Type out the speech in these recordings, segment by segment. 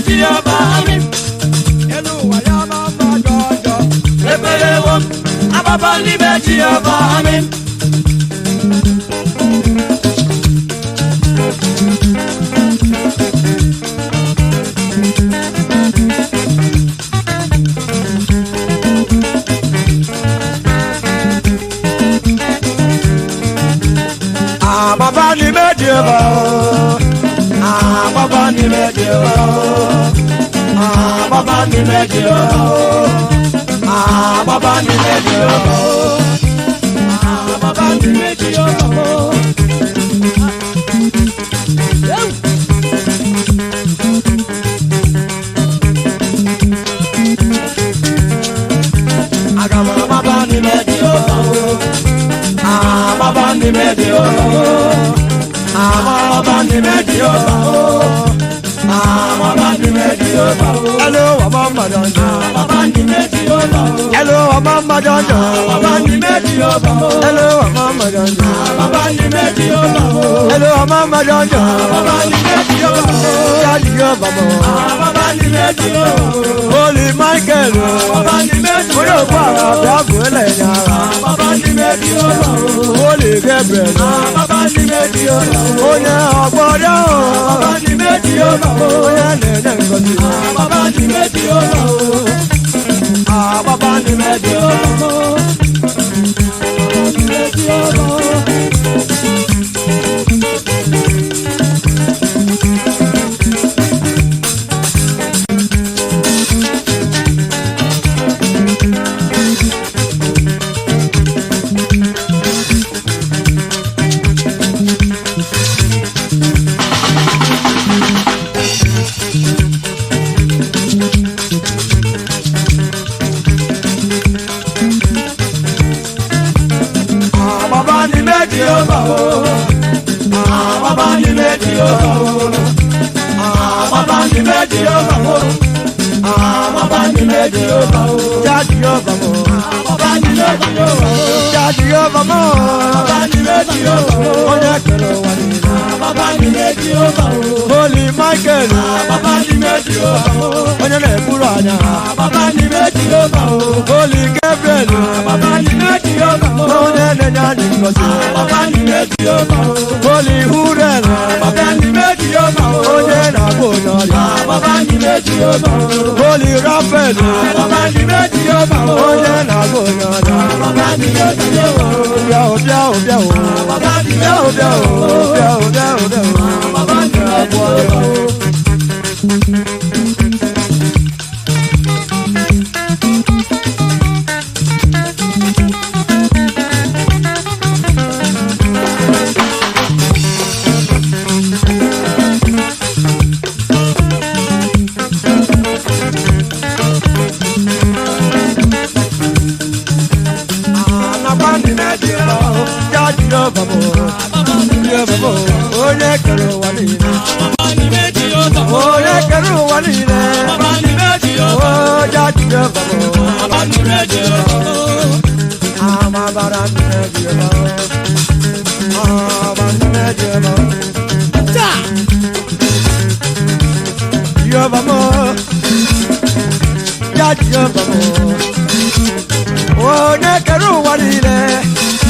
Jehovah, amen. Hello, Ayama Majojo. Ebelewom, Agbaba Nime Jehova, amen. Agbaba Nime Jehova. Agbaba Nime Jehova, Agbaba Nime Jehova, Agbaba Nime Jehova, Agbaba Nime Jehova. Agbaba Nime Jehova, Agbaba Nime Jehova. Agbaba Nime Jehova, Agbaba Nime Jehova. Hello, Mama Jojo. Agbaba Nime Jehova. Hello, Mama Jojo. Agbaba Nime Jehova. Hello, Mama Jojo. Agbaba Nime Jehova. Hello, Mama Jojo. Agbaba Nime Jehova. Daddy Jehovah. Agbaba Nime Jehova. Holy Michael. Agbaba Nime Oyo Jehova. pa Abiago Elenyara. Agbaba Nime Jehova. Holy Gabriel. Agbaba Nime Jehova. Onye ọgbọdọ. Agbaba Nime Jehova. Onye na-enye ngozi. Agbaba Nime Jehova. Agbaba Nime Jehova. Nime Jehova. Agbaba Nime Jehova, Agbaba Nime Jehova, Agbaba Nime Jehova, Agbaba Nime Jehova, Daddy Jehovah. Agbaba Nime Jehova, Daddy Jehovah. Agbaba Nime Jehova, Onye kere ụwa niile. Agbaba Nime Jehova, Holy Michael. Agbaba Nime Jehova, Onye na-eburu anya. Agbaba Nime Jehova, Holy Gabriel. Agbaba Nime Jehova, Onye na-enye anyị ngozi. Agbaba Nime Jehova, Holy Hurel. Agbaba Nime Jehova, Onye na-agba onye ọrịa. Agbaba Nime Jehova, Holy Raphael. Agbaba Nime Jehova, Onye na-agba onye ọrịa. Agbaba Nime Jehova, Bịa o, bịa o, bịa o. Agbaba Nime Bịa o, bịa o, bịa o, bịa o, bịa o. Agbaba Nime Jehova. Agbaba Nime Jehova. Daddy Jehovah. Jehovah. Onye kere ụwa niile. Agbaba Nime Jehova, Onye kere ụwa niile. Agbaba Nime Jehova, Oh, Daddy Jehovah. Agbaba Nime Jehova. Amabara Nime Jehova. Amabara Nime Jehova. Jehovah mo. Daddy Jehovah mo. Onye kere ụwa niile.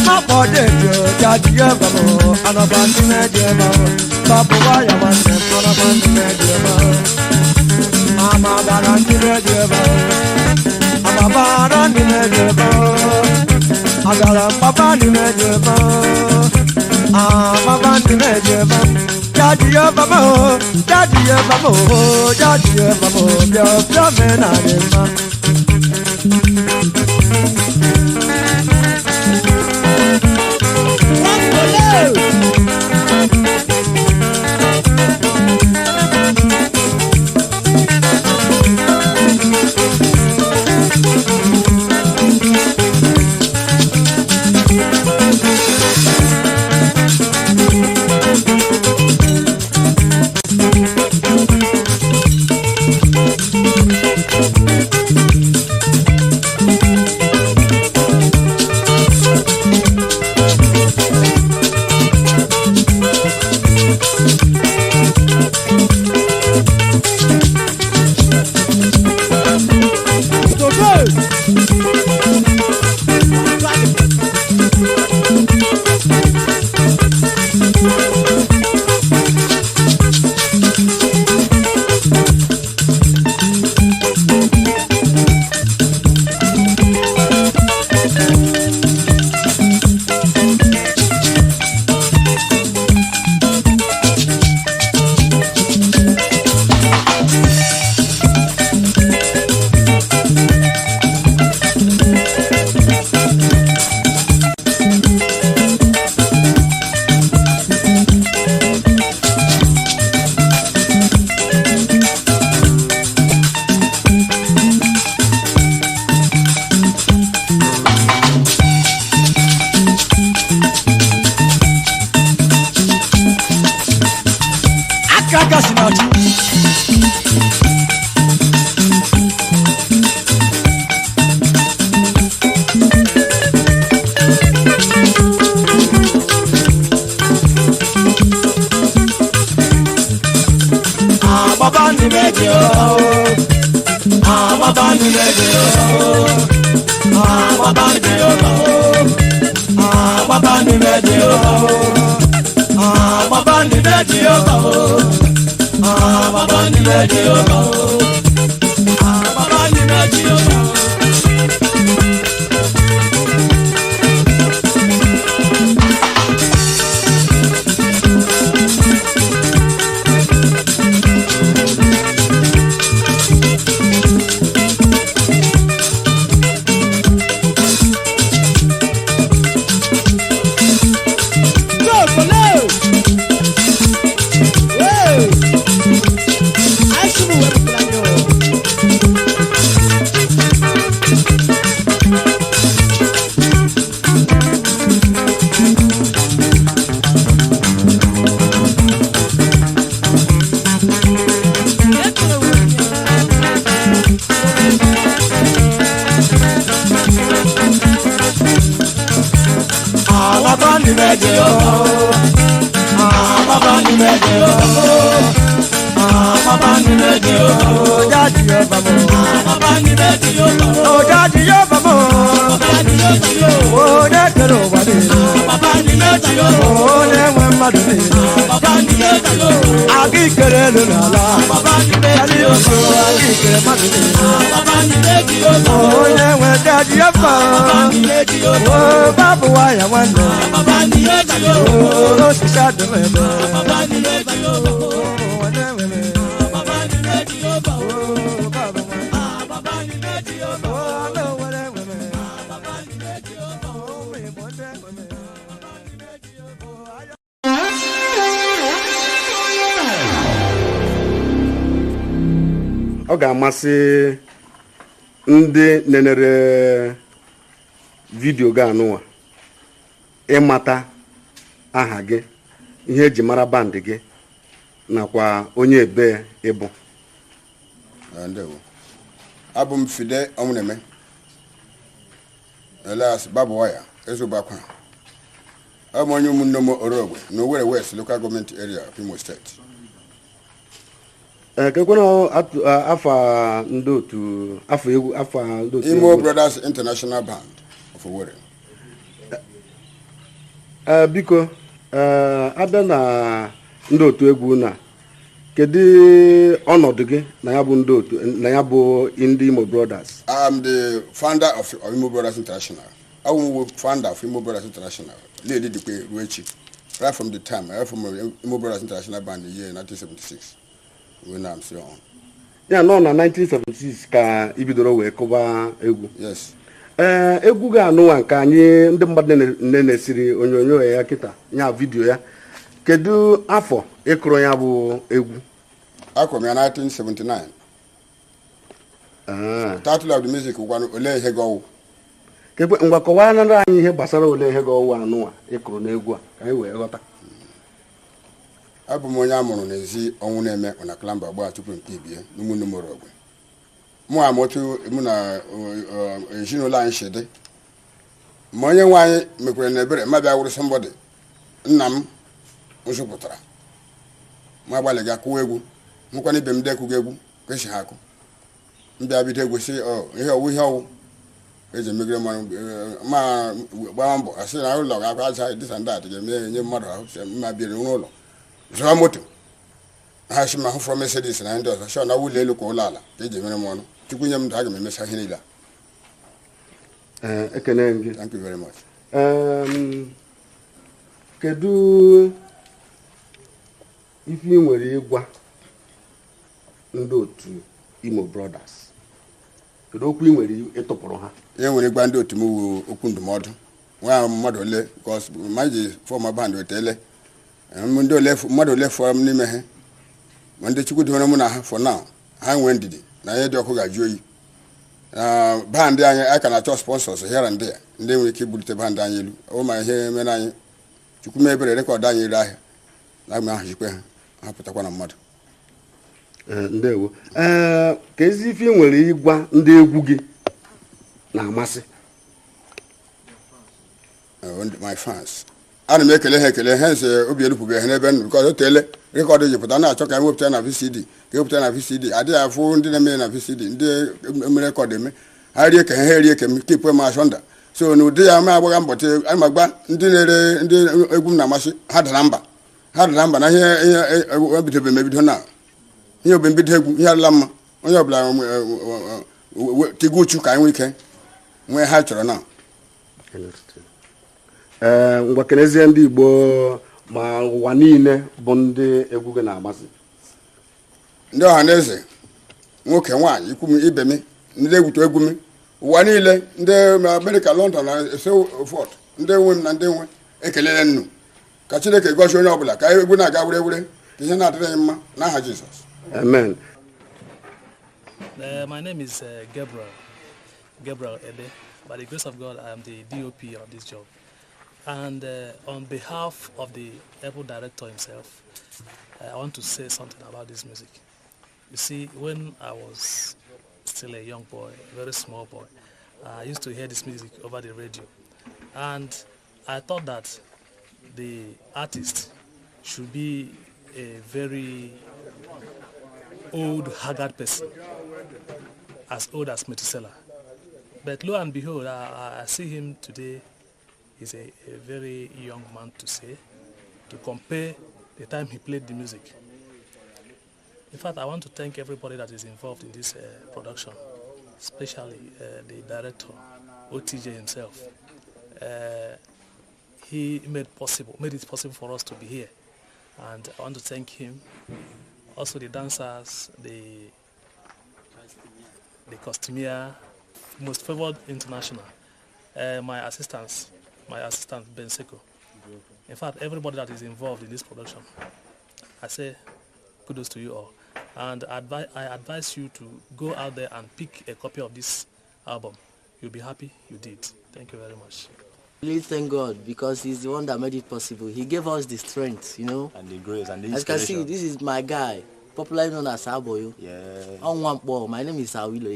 Mapọ dejo Daddy Jehovah mo. Anaba Nime Jehova. Babu waya nwanne m. Anaba Nime Jehova. Amabara Nime Jehova. Amabara Nime Jehova. Agara Baba Nime Jehova. Baba Nime Jehova. Daddy Jehovah mo. Daddy Jehovah mo. Daddy Jehovah mo. Bịa me na dị mma. Nime Jehova, Agbaba Jehova, Agbaba Nime Jehova, Agbaba Nime Jehova, Agbaba Nime Jehova, Agbaba Nime Jehova. Agbaba Nime Jehova, Agbaba Nime Jehova, Agbaba Nime Jehova, Daddy Jehovah mo. Agbaba Nime Jehova, Oh Daddy Jehovah mo. Agbaba Nime Jehova, Oh nekero wale. Agbaba Nime Jehova, Oh newe madu ni. Agbaba Nime Jehova, Agi kere lo nala. Agbaba Nime Daddy Jehova, agi kere madu ni. Agbaba Nime Jehova, Oh newe Daddy Jehovah. Agbaba Nime Jehova, Oh babu wa ya wande. Agbaba Nime Jehova, Oh sisa de me. Agbaba Nime Jehova, Oh newe me. Agbaba Nime Jehova, Oh babu wa. Agbaba Nime Jehova, Oh no wale we me. Agbaba Nime Jehova, Oh me bonde we me. Ọ ga-amasị ndị nenere vidio gị anụwa ịmata aha gị, ihe eji mara band gị, nakwa onye ebe ịbụ. Ndewo. Abụ m Fide Ọmụneme, Elias Babụwaya, Ezubakwa. I'm onye ụmụnne m Orogwe, n'Owerri West Local Government Area of Imo State. Kekwana afa ndị otu afọ egwu Imo Brothers International Band of Owerri. Biko abịa na ndị otu egwu na kedu ọnọdụ gị na ya bụ ndị otu na ya bụ ndị Imo Brothers? I am the founder of Imo Brothers International. I am the founder of Imo Brothers International. Lady Dikwe Ruechi. Right from the time I from Imo Brothers International Band in the year 1976. When I'm still on. Ya nọ na 1976 ka ibidoro wee kụba egwu. Yes. Egwu ga-anụwa nke anyị ndị mmadụ na-esiri onyonyo ya kịta ya vidio ya. Kedu afọ ịkụrụ ya bụ egwu? Akụrụ m ya 1979. Title of the music wụ Ole Ihe Gị Ọwụ. Kekwe ngwa kọwara anyị ihe gbasara Ole Ihe Gị Ọwụ anụwa ịkụrụ n'egwu a ka anyị wee ghọta. Abụ m onye amụrụ n'ezi ọnwụ na-eme na klamba gbaa tupu nke ibie n'ụmụnne m Orogwe. Mụ amụtụ mụ na ezinụlọ anyị si dị. Ma onye nwe anyị mekwere na ebere ma bịa wụrụ somebody nna m nzụpụtara. Ma gbalịga kụwa egwu nkwana ibe m dekụga egwu ka esi ha akụ. Mbịa bido egwu si ihe ọwụ eji emegide ma gbaa mbọ asị na ụlọ ga-akwa aja dis and that ga-eme nye mmadụ ahụ mma biri n'ụlọ zụọ moto ha si ma hụ from Mercedes na ndị ọzọ na ụlọ elu ka ụlọ ala ka eji emere m ọnụ chukwu nye m aga m emesa ihe niile a. Ekene gị. Thank you very much. Kedu ife ị nwere ịgwa ndị otu Imo Brothers? Kedu okwu ị nwere ịtụpụrụ ha? Ihe nwere ịgwa ndị otu m wu okwu ndụmọdụ nwa mmadụ ole because ma ji fọma band wetele ndị ole mmadụ ole fọrọ m n'ime ha ma ndị chukwu dịwere m na ha for now ha nwee ndidi na ihe dị ọkụ ga-ajụ oyi band anyị a ka na-achọ sponsors here and there ndị nwere ike ibulite band anyị elu ọ ma ihe mere anyị chukwu mee ebere rekọdụ anyị ere ahịa na agba ahụ jikwe ha hapụtakwa na mmadụ. Ndewo. Ka ezi ife nwere ịgwa ndị egwu gị na-amasị? My fans, ana m ekele ha ekele ha nse obi elupụbe ha n'ebe nụ because o teele rekọdụ ji pụta na-achọ ka anyị wepụta na VCD ka ewepụta na VCD adịghị afụ ndị na-eme na VCD ndị mere rekọdụ eme ha rie ka ha rie ka m kipụ m ashọnda so n'ụdị ya ma agbagha mbọchị anyị magba ndị na-ere ndị egwu m na-amasị ha dara mba na ihe ebidobe mebido na ihe obe mbido egwu ihe adịla mma onye ọbụla tigwu uchu ka anyị nwee ike nwee ha chọrọ na ngwa kenezie ndị Igbo ma ụwa niile bụ ndị egwu gị na-amasị ndị ọha na eze nwoke nwaanyị ikwu m ibe m ndị egwuto egwu m ụwa niile ndị Amerịka London na Seoul ndị nwe m na ndị nwe ekelele nnu ka Chineke gosi onye ọbụla ka egwu na-aga were ka ihe na-adịrị mma n'aha Jizọs amen. My name is Gabriel Ede. By the grace of God, I am the DOP of this job. And on behalf of the Apple director himself, I want to say something about this music. You see, when I was still a young boy, a very small boy, I used to hear this music over the radio. And I thought that the artist should be a very old, haggard person, as old as Methuselah. But lo and behold, I see him today. He's a very young man to say, to compare the time he played the music. In fact, I want to thank everybody that is involved in this production, especially the director, OTJ himself. He made it possible for us to be here, and I want to thank him. Also the dancers, the costumier, most favored international, my assistant Ben Seko. In fact, everybody that is involved in this production, I say kudos to you all. And I advise you to go out there and pick a copy of this album. You'll be happy you did. Thank you very much. Really thank God because He's the one that made it possible. He gave us the strength, and the grace and the inspiration. As you can see, this is my guy, popularly known as Aboyo. Yeah. On one ball, my name is Awilo.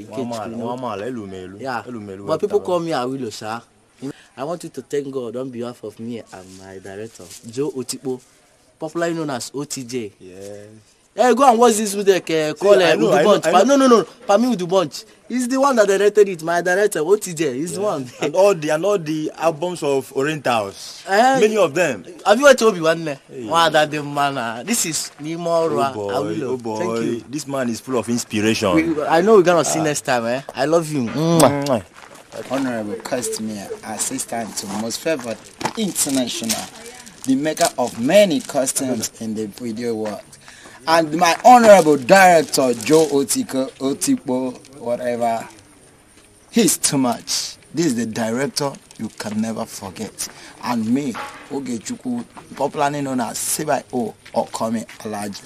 Yeah. But people call me Awilo, sir. I want you to thank God on behalf of me and my director, Joe Otipo, popularly known as OTJ. Yeah. Hey, go and watch this with the call with the bunch. No. Pami with the bunch. He's the one that directed it. My director, OTJ, he's the one. and all the albums of Orientals. Many of them. Have you heard Obi-Wan? This is Imo Brothers. Oh boy. Thank you. This man is full of inspiration. I know we're gonna see next time. I love you. Honorable Customer Assistant to Most Favored International, the maker of many costumes in the video world. And my honorable director, Joe Otipo, whatever, he's too much. This is the director you can never forget. And me, Ogechuku, popularly known as CBO or Kome Alaji.